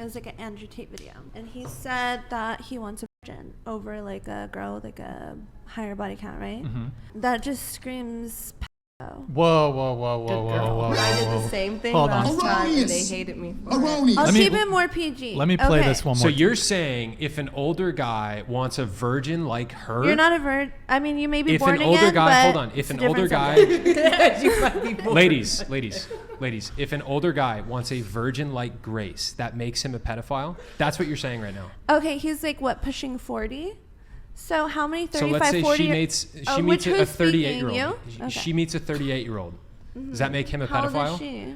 It was like an Andrew Tate video, and he said that he wants a virgin over like a girl with like a higher body count, right? That just screams Whoa. I did the same thing Hold last on. time, and they hated me for it. I'll keep it more PG. Let me play this one more. So you're saying if an older guy wants a virgin like her, You're not a virgin. I mean, you may be if born an older again, guy, but hold on. If it's an a older different guy, subject. ladies, if an older guy wants a virgin like Grace, that makes him a pedophile. That's what you're saying right now. Okay, he's like what, pushing 40? So how many 35, So let's say 40? she meets a 38-year-old. Okay. She meets a 38-year-old. Does that make him a How pedophile? old is she?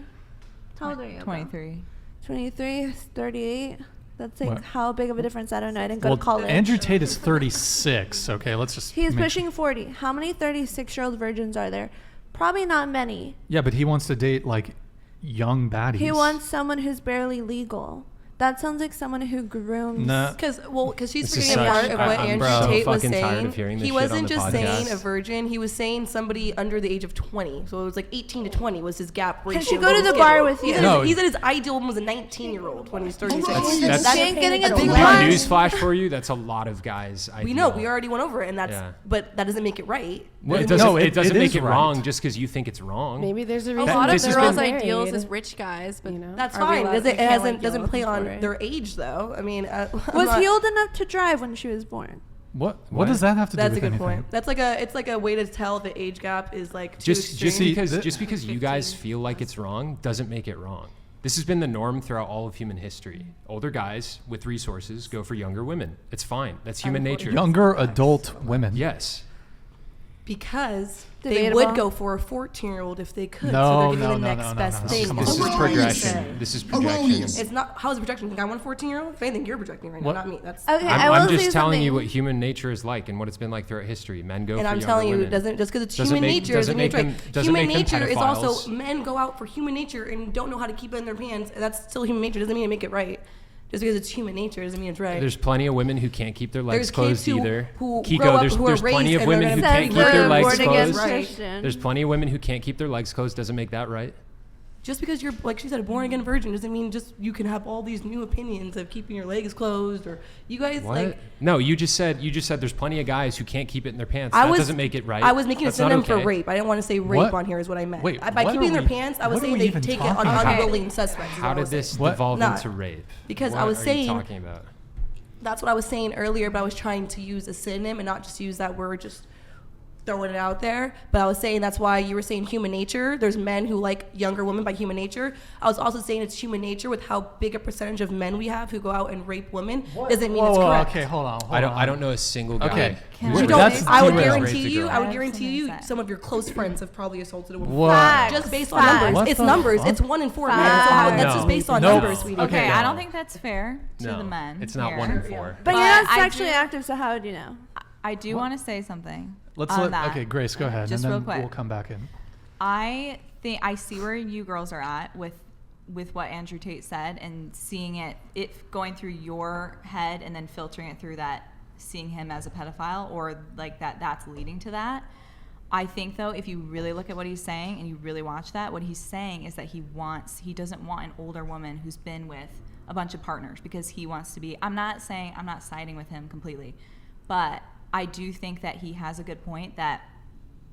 How old are you? 23. 23, 38. That's like What? how big of a difference? I don't know. I didn't go to college. Andrew Tate is 36. Okay, let's just. He's pushing 40. How many 36-year-old virgins are there? Probably not many. Yeah, but he wants to date like young baddies. He wants someone who's barely legal. That sounds like someone who grooms. Nah. Because she's This is forgetting part such- of what I'm Andrew so Tate was fucking tired saying. of hearing this He shit on wasn't the just saying podcast. a virgin. He was saying somebody under the age of 20. So it was like 18 to 20 was his gap ratio. Can she go to the bar with you? He said his ideal one was a 19-year-old when he was 36. That's She ain't getting a big lunch. newsflash for you. That's a lot of guys. We know. We already went over it, and but that doesn't make it right. It doesn't, it doesn't make is it right. wrong just because you think it's wrong. Maybe there's a That- reason. A lot of this has girls' been- ideals is rich guys, but That's are we fine. allowed- It we can't, like, doesn't yell play at on them for it? their age, though. I mean, Was he old enough to drive when she was born? What does that have to do That's with a good anything? point. That's it's like a way to tell the age gap is like too Just extreme. because you guys feel like it's wrong doesn't make it wrong. This has been the norm throughout all of human history. Older guys with resources go for younger women. It's fine. That's human nature. Younger adult women. Yes. Because Debatable. they would go for a 14-year-old if they could. No, so they're no, getting the no, next no, best no, thing. come on. This is That's what he projection. said. This is projection. It's not. How is it projection? You think I'm a 14-year-old? If anything, you're projecting right now, What? not me. That's. Okay, I will I'm say just telling you something. what human nature is like and what it's been like throughout history. Men go And for I'm younger telling you, women. it doesn't just because it's Doesn't human make- nature. doesn't make them- doesn't Human make them nature is also pedophiles. men go out for human nature and don't know how to keep it in their pants. That's still human nature. Doesn't mean to make it right. Just because it's human nature doesn't mean it's right. There's plenty of women who can't keep their legs There's closed kids either. who Kiko, grow up there's who are plenty raised of and they're women who gonna can't be keep their good, legs born again closed. Christian. There's plenty of women who can't keep their legs closed. Doesn't make that right. Just because you're, like she said, a born again virgin doesn't mean just you can have all these new opinions of keeping your legs closed or you guys What? like. No, you just said there's plenty of guys who can't keep it in their pants. I That was, doesn't make it right. I was making That's a not synonym for okay. rape. I didn't want to say rape What? on here is what I meant. Wait, By what keeping are their we- pants, I was what are saying we they even take it talking on about? unwilling suspects. is How what I did was this saying. What? devolve Not- into rape? because What I was are saying- you talking about? That's what I was saying earlier, but I was trying to use a synonym and not just use that word, just throwing it out there. But I was saying that's why you were saying human nature. There's men who like younger women by human nature. I was also saying it's human nature with how big a percentage of men we have who go out and rape women. Doesn't mean it's correct. Okay, hold on. I don't know a single guy. Okay. Can You I don't, That's I would derailed. guarantee you. I would I guarantee have you. something to say. Some of your close friends have probably assaulted a woman. What? Just based on Facts. numbers. What It's the numbers. fuck? It's 1 in 4 men. So how, that's No. just based on No. numbers, sweetie. Okay, no. I don't think that's fair to No, the men. it's not here. 1 in 4. But you're But not I sexually do- active, so how would you know? I do want to say something. Let's on let. that. Okay, Grace, go ahead, Just and real then quick. we'll come back in. I think I see where you girls are at with what Andrew Tate said and seeing it going through your head and then filtering it through that, seeing him as a pedophile or like that's leading to that. I think though, if you really look at what he's saying and you really watch that, what he's saying is that he doesn't want an older woman who's been with a bunch of partners because he wants to be. I'm not siding with him completely, but I do think that he has a good point that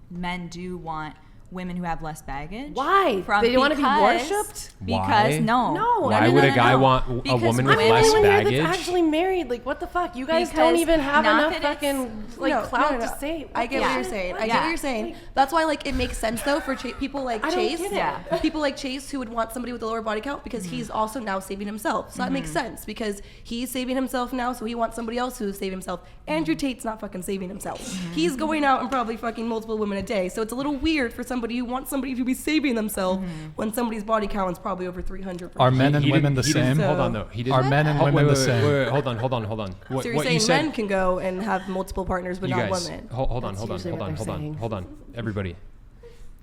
men do want women who have less baggage. Why? They want to be worshipped? Because Why? no. No. Why no, would no, a guy no. want a Because woman I'm with the less only one here baggage? that's actually married. Like, what the fuck? You guys Because don't even have not enough that it's- fucking clout to say. I get what you're saying. I get what you're saying. That's why, like, it makes sense though for people like I don't Chase. get it. Yeah. People like Chase who would want somebody with a lower body count because he's also now saving himself. So that makes sense because he's saving himself now, so he wants somebody else who's saving himself. Andrew Tate's not fucking saving himself. He's going out and probably fucking multiple women a day. So it's a little weird for somebody who wants somebody to be saving themselves when somebody's body count is probably over 300. Are men and He women the didn't- he didn't- same? Hold on though. He didn't. Are men and Hold- women wait, the wait, same? wait, hold on. What, So you're what saying you said, men can go and have multiple partners, but you not guys, women. hold on, That's usually what they're saying. hold on, everybody.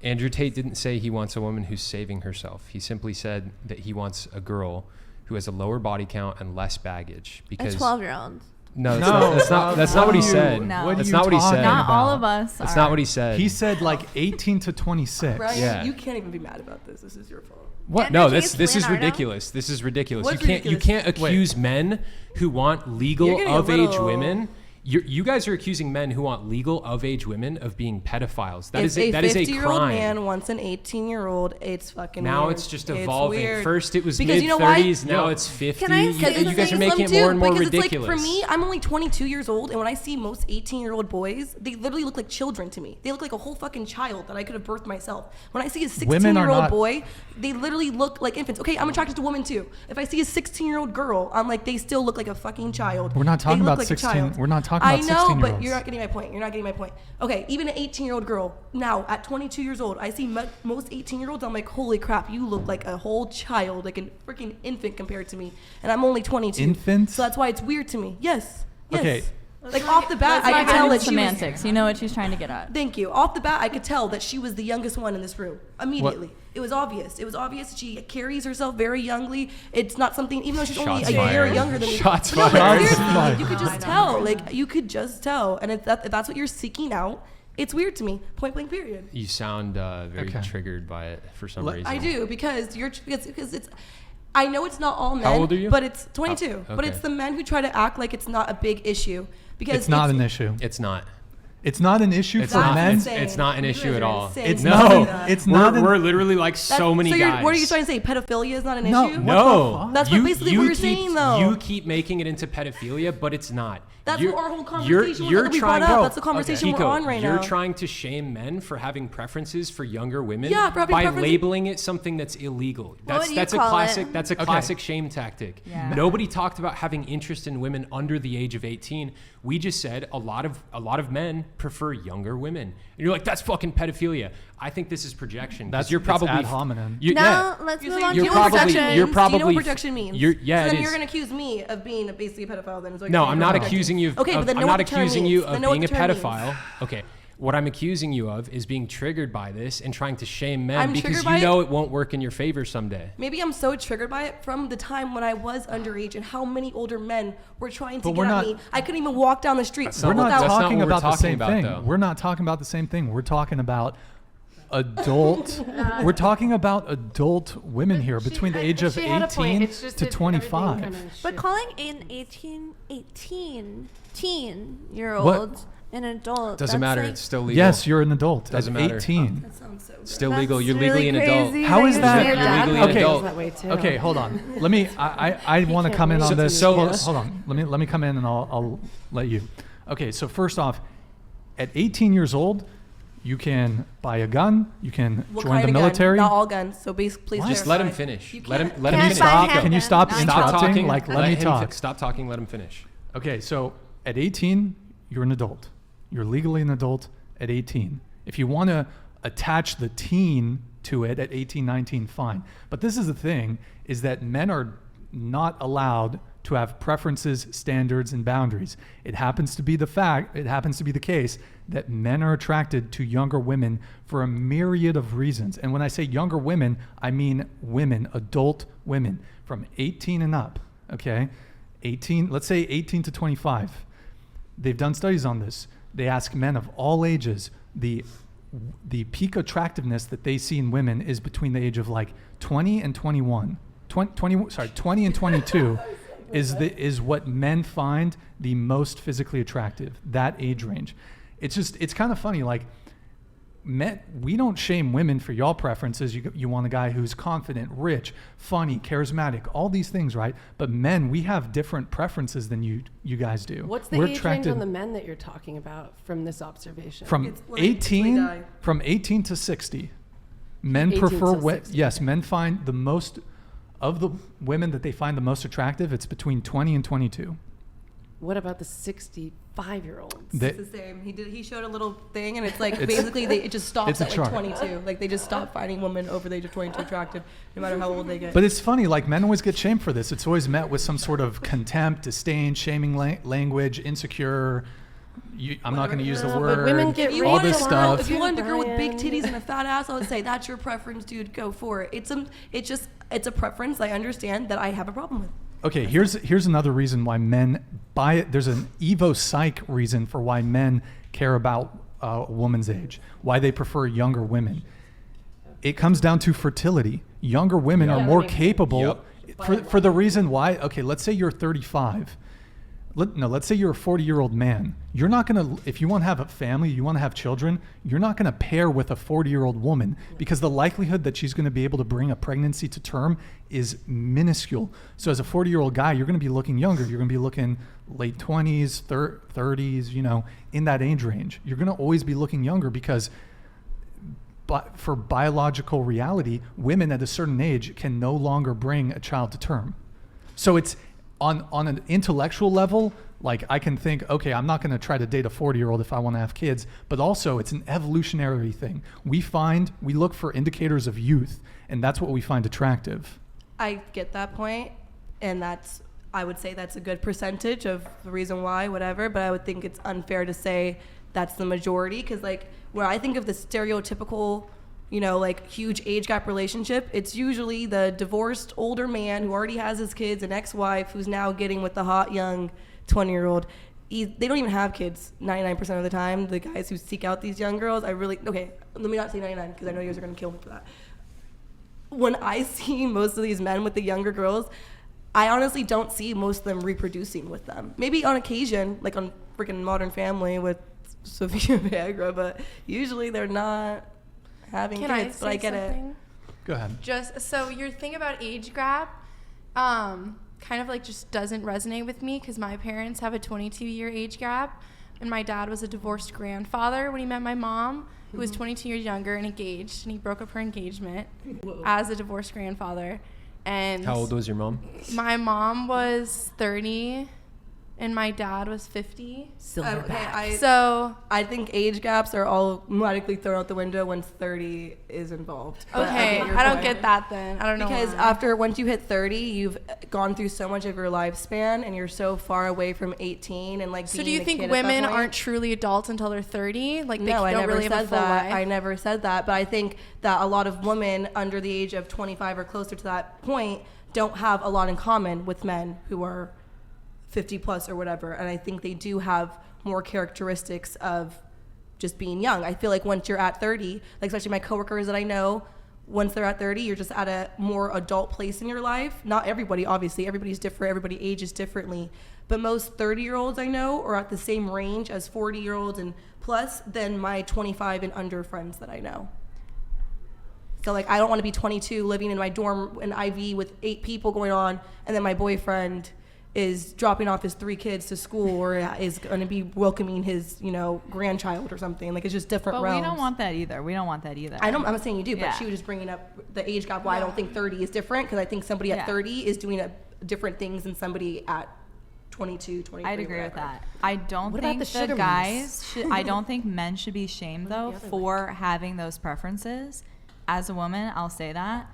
Andrew Tate didn't say he wants a woman who's saving herself. He simply said that he wants a girl who has a lower body count and less baggage. A Because 12-year-old. No, No, that's not what he said. No. What are That's you not what he said. talking Not about? all of us. That's are. not what he said. He said like 18 to 26. Brian, Yeah. you can't even be mad about this. This is your fault. What? Andrew No, Tate's this is Leonardo? ridiculous. This is ridiculous. What's You ridiculous? can't accuse men who want legal You're getting a of age little- women. You guys are accusing men who want legal of age women of being pedophiles. That If is a 50-year-old crime. man wants an 18-year-old, it's fucking Now weird. it's just It's evolving. weird. First it was Because mid you know why? 30s, now it's 50. Can I say You guys are something? making it Some more and more because ridiculous. It's like, for me, I'm only 22 years old, and when I see most 18-year-old boys, they literally look like children to me. They look like a whole fucking child that I could have birthed myself. When I see a Women are 16-year-old not- boy, they literally look like infants. Okay, I'm attracted to women too. If I see a 16-year-old girl, I'm like, they still look like a fucking child. We're not talking They look about like a 16 child. we're not talking about I know, 16-year-olds. but you're not getting my point. You're not getting my point. Okay, even an 18-year-old girl, now at 22 years old, I see most 18-year-olds, I'm like, holy crap, you look like a whole child, like a freaking infant compared to me. And I'm only 22. Infant? So that's why it's weird to me. Yes. Yes. Okay. Like off the bat, Let's I not could get tell into that she was. semantics. You know what she's trying to get at. Thank you. Off the bat, I could tell that she was the youngest one in this room immediately. It was obvious. It was obvious. She carries herself very youngly. It's not something, even though she's only Shots a year fired. younger than me. Shots But no, but fired. seriously, Shots you could just tell. Like you could just tell. And if that's what you're seeking out, it's weird to me. Point blank. Period. You sound very Okay. triggered by it for some reason. I do because it's. I know it's not all men. How old are you? But it's 22. Oh, But okay. it's the men who try to act like it's not a big issue because It's not an issue. It's not. It's not an issue It's for not. men. It's not an You issue guys at are all. insane. It's You not. say An, that. it's not. We're An, literally like so many guys. What are you trying to say? Pedophilia is not an No, issue? what No, the fuck? That's what basically what you're saying, though. You keep making it into pedophilia, but it's not. That's You're- what our whole conversation was you're that we trying brought up. to- That's the conversation Okay. we're Kiko, on right You're now. trying to shame men for having preferences for younger women Yeah, for having by preferences- labeling it something that's illegal. What That's do you that's a call classic it? that's a classic shame tactic. Yeah. Nobody talked about having interest in women under the age of 18. We just said a lot of men prefer younger women. And you're like, that's fucking pedophilia. I think this is projection. 'cause That's- you're it's probably ad hominem. Now let's You're move saying- on do to you know what projection. projection you're means? Do you know probably- what projection means? yeah, so it then is. you're going to accuse me of being basically a pedophile then. Is what No, you're I'm not saying. accusing you of, Okay, but then I'm know not what the term accusing you means. of Then know what being a the term means. pedophile. Okay. What I'm accusing you of is being triggered by this and trying to shame men I'm because triggered you by know it? it won't work in your favor someday. Maybe I'm so triggered by it from the time when I was underage and how many older men were trying to But get we're at not- me. I couldn't even walk down the street We're not That's not talking what we're about the talking same about, thing. though. We're not talking about the same thing. We're talking about adult. We're talking about adult women here between the age of She had a point. 18 It's just to that everything 25. kinda But shifts. calling an 18-year-old an adult Doesn't that's matter. like- It's still legal. Yes, you're an adult. Doesn't at matter. 18. That sounds so good. Still That's legal. You're really legally an adult. crazy How is you that- say You're legally an Okay. adult. that way too. Okay, hold on. Let me. I want to can't come in on listen this. to hold, this. hold on. Let me come in and I'll let you. Okay, so first off, at 18 years old, you can buy a gun. You can What join kind the of military. Gun? Not all guns. So please Just let him clarify. finish. You Let him can't- let him Can't finish. buy Stop. handguns. Can you stop Stop Stop interrupting? talking. Like, let me him talk. Stop talking. Let him finish. Okay, so at 18, you're an adult. You're legally an adult at 18. If you want to attach the teen to it at 18, 19, fine. But this is the thing, is that men are not allowed to have preferences, standards, and boundaries. It happens to be the case that men are attracted to younger women for a myriad of reasons. And when I say younger women, I mean women, adult women from 18 and up, okay? 18, let's say 18 to 25. They've done studies on this. They ask men of all ages, the peak attractiveness that they see in women is between the age of like 20 and 21. 20 and 22 is what men find the most physically attractive, that age range. It's kind of funny, like, men, we don't shame women for y'all preferences. You want a guy who's confident, rich, funny, charismatic, all these things, right? But men, we have different preferences than you guys do. What's the We're age attracted range on the men that you're talking about from this observation? from It's late, it's late 18 die. from 18 to 60. Men 18 prefer to 60, yes, okay. men find the most of the women that they find the most attractive, it's between 20 and 22. What about the 65-year-olds? They- It's the same. He showed a little thing, and it's like It's- basically it just stops it's a at like chart. 22. Like they just stop finding women over the age of 22 attractive, no matter how old they get. But it's funny, like, men always get shamed for this. It's always met with some sort of contempt, disdain, shaming language, insecure. I'm not going to use the But word. women get If you all wanted this a girl- stuff. If you wanted a girl with big Brian. titties and a fat ass, I would say that's your preference, dude. Go for it. It's a preference. I understand that I have a problem with. Okay, here's another reason why men there's an evo psych reason for why men care about a woman's age, why they prefer younger women. It comes down to fertility. Younger women are more capable for the reason why. Okay, let's say you're 35. Let's say you're a 40-year-old man. You're not going to, if you want to have a family, you want to have children, you're not going to pair with a 40-year-old woman because the likelihood that she's going to be able to bring a pregnancy to term is minuscule. So as a 40-year-old guy, you're going to be looking younger. You're going to be looking late 20s, 30s, in that age range. You're going to always be looking younger because for biological reality, women at a certain age can no longer bring a child to term. So it's, on an intellectual level, like I can think, okay, I'm not going to try to date a 40-year-old if I want to have kids, but also it's an evolutionary thing. We look for indicators of youth, and that's what we find attractive. I get that point, and I would say that's a good percentage of the reason why, whatever, but I would think it's unfair to say that's the majority, because like where I think of the stereotypical huge age gap relationship, it's usually the divorced older man who already has his kids, an ex-wife who's now getting with the hot young 20-year-old. They don't even have kids 99% of the time, the guys who seek out these young girls. Let me not say 99 because I know you guys are going to kill me for that. When I see most of these men with the younger girls, I honestly don't see most of them reproducing with them. Maybe on occasion, like on freaking Modern Family with Sofia Viagra, but usually they're not having kids, but I get something? It. Go ahead. Just so your thing about age gap, kind of like just doesn't resonate with me because my parents have a 22-year age gap, and my dad was a divorced grandfather when he met my mom, who was 22 years younger and engaged, and he broke up her engagement as a divorced grandfather. And how old was your mom? My mom was 30. And my dad was 50. I think age gaps are all automatically thrown out the window once 30 is involved. Okay, I don't get that then. I don't know because once you hit 30, you've gone through so much of your lifespan, and you're so far away from 18 and like. So do you think women aren't truly adults until they're 30? Like they don't really have a full life? I never said that, but I think that a lot of women under the age of 25 or closer to that point don't have a lot in common with men who are 50 plus or whatever, and I think they do have more characteristics of just being young. I feel like once you're at 30, like especially my coworkers that I know, once they're at 30, you're just at a more adult place in your life. Not everybody, obviously, everybody's different, everybody ages differently, but most 30-year-olds I know are at the same range as 40-year-olds and plus than my 25 and under friends that I know. So like I don't want to be 22 living in my dorm in IV with 8 people going on, and then my boyfriend is dropping off his 3 kids to school or is going to be welcoming his, grandchild or something. Like, it's just different realms. But we don't want that either. I'm not saying you do, but she was just bringing up the age gap why I don't think 30 is different, because I think somebody at 30 is doing different things than somebody at 22, 23. I'd agree with that. I don't think the guys I don't think men should be shamed, though, for having those preferences. As a woman, I'll say that.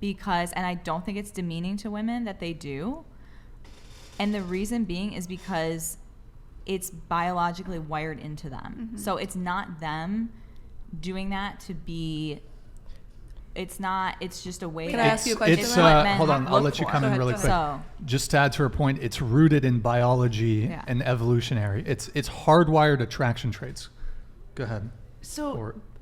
And I don't think it's demeaning to women that they do. And the reason being is because it's biologically wired into them. Mm-hmm. So it's not them doing that to be, it's just a way. Can I ask you a question? Hold on, I'll let you come in really quick. So, just to add to her point, it's rooted in biology and evolutionary. It's hardwired attraction traits. Go ahead.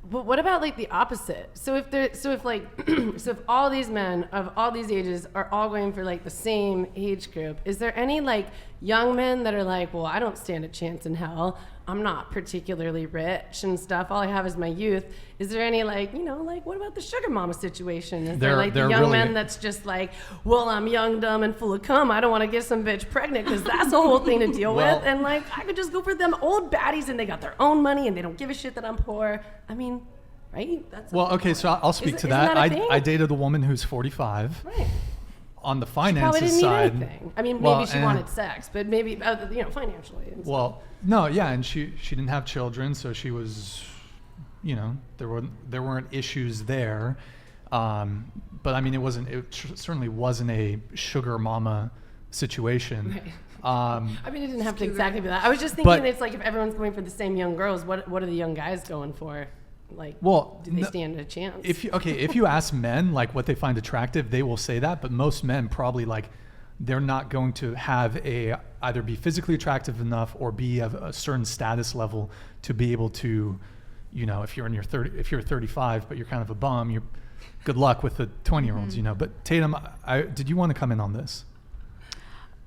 But what about like the opposite? So if all these men of all these ages are all going for like the same age group, is there any like young men that are like, well, I don't stand a chance in hell. I'm not particularly rich and stuff. All I have is my youth. Is there any like, what about the sugar mama situation? Is there like the young men that's just like, well, I'm young, dumb, and full of cum. I don't want to get some bitch pregnant because that's a whole thing to deal with. And like, I could just go for them old baddies and they got their own money and they don't give a shit that I'm poor. I mean, right? So I'll speak to that. I dated a woman who's 45. Right. On the finances she probably didn't side, need anything. I mean, maybe she wanted sex, but maybe financially. And she didn't have children, so she was, there weren't issues there. But I mean, it certainly wasn't a sugar mama situation. Right. I mean, it didn't have to exactly be that. I was just thinking, it's like if everyone's going for the same young girls, what are the young guys going for? Like, do they stand a chance? If you ask men like what they find attractive, they will say that, but most men probably like they're not going to have either be physically attractive enough or be of a certain status level to be able to, if you're in your 30, if you're 35 but you're kind of a bum, you're good luck with the 20-year-olds, But Tatum, did you want to come in on this?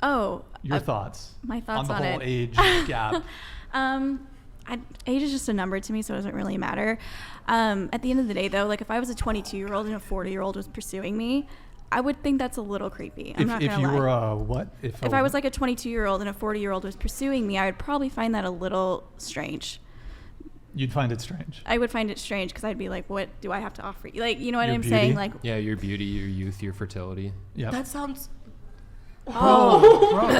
Oh, Your thoughts? My thoughts on the whole it. age gap. Age is just a number to me, so it doesn't really matter. At the end of the day, though, like if I was a 22-year-old and a 40-year-old was pursuing me, I would think that's a little creepy. I'm not gonna lie. If you were what? If I was like a 22-year-old and a 40-year-old was pursuing me, I would probably find that a little strange. You'd find it strange. I would find it strange because I'd be like, what do I have to offer you? Like, you know what Your I'm beauty? saying? Like, Yeah, your beauty, your youth, your fertility. Yeah. That sounds. Bro,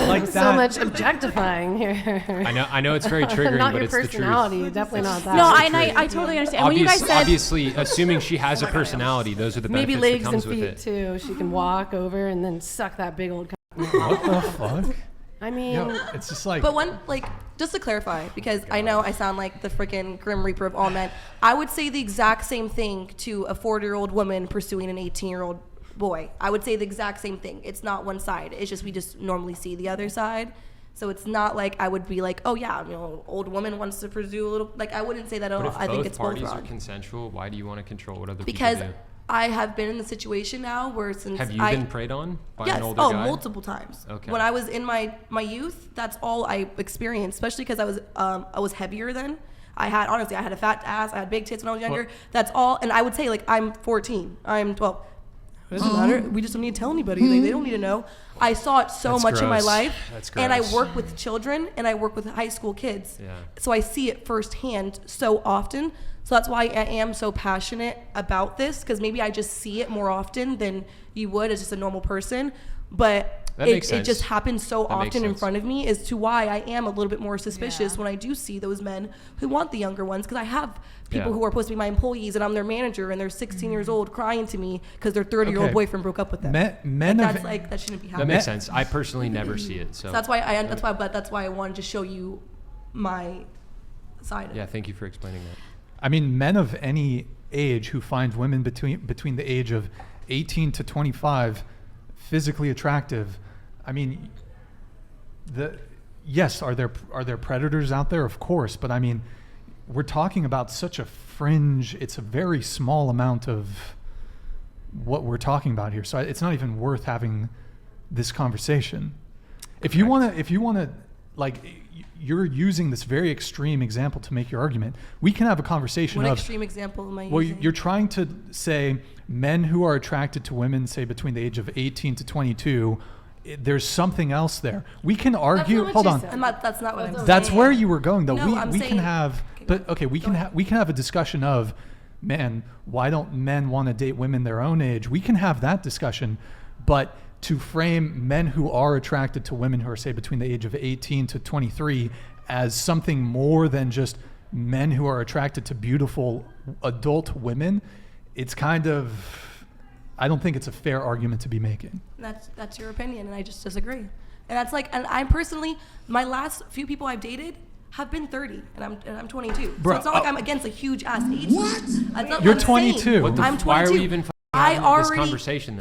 like So that. much objectifying here. I know it's very triggering, Not but your it's the truth. personality. Definitely not that. no, I totally understand. And when you guys said, Obviously, assuming she has a personality, those are the Maybe benefits legs that and comes with feet it. too. She can walk over and then suck that big old. What the fuck? I mean, It's just like. But just to clarify, because I know I sound like the freaking Grim Reaper of all men, I would say the exact same thing to a 40-year-old woman pursuing an 18-year-old boy. I would say the exact same thing. It's not one side. It's just we just normally see the other side. So it's not like I would be like, oh yeah, old woman wants to pursue a little. Like I wouldn't say that at But all. if I think both it's both parties are wrong. consensual, why do you want to control what other Because people do? I have been in the situation now where since Have you been preyed on by yes, an older guy? multiple times. Okay. When I was in my youth, that's all I experienced, especially because I was heavier then. I had a fat ass, I had big tits when I was younger. What? That's all, and I would say like I'm 14, I'm 12. It doesn't matter. We just don't need to tell anybody. They don't need to know. I saw it so That's much in my gross. life, That's and I gross. work with children and I work with high school kids. Yeah. So I see it firsthand so often. So that's why I am so passionate about this, because maybe I just see it more often than you would as just a normal person. But That makes it sense. just happens so That makes often in sense. front of me, as to why I am a little bit more suspicious Yeah. when I do see those men who want the younger ones, because I have people Yeah. who are supposed to be my employees and I'm their manager and they're 16 years old crying to me because their 30-year-old Okay. boyfriend broke up with them. Men Like, of that shouldn't be That happening. makes sense. I personally never see it. So That's why I wanted to show you my side of yeah, it. thank you for explaining that. I mean, men of any age who find women between the age of 18 to 25 physically attractive, I mean, yes, are there predators out there? Of course, but I mean, we're talking about such a fringe. It's a very small amount of what we're talking about here. So it's not even worth having this conversation. If you want to, like, you're using this very extreme example to make your argument. We can have a conversation What of. extreme example am I Well, using? you're trying to say men who are attracted to women, say between the age of 18 to 22, there's something else there. We can argue. not what Hold you on. said. That's not what I'm saying. That's where you were going, though. No, I'm we can saying- have, but okay, we can have a discussion of, man, why don't men want to date women their own age? We can have that discussion, but to frame men who are attracted to women who are, say, between the age of 18 to 23 as something more than just men who are attracted to beautiful adult women, it's kind of, I don't think it's a fair argument to be making. That's your opinion, and I just disagree. And that's like, and I'm personally, my last few people I've dated have been 30, and I'm 22. Bro, so it's not like I'm against a huge ass age. What? You're 22. I'm 22. Why are we even I having this already conversation then?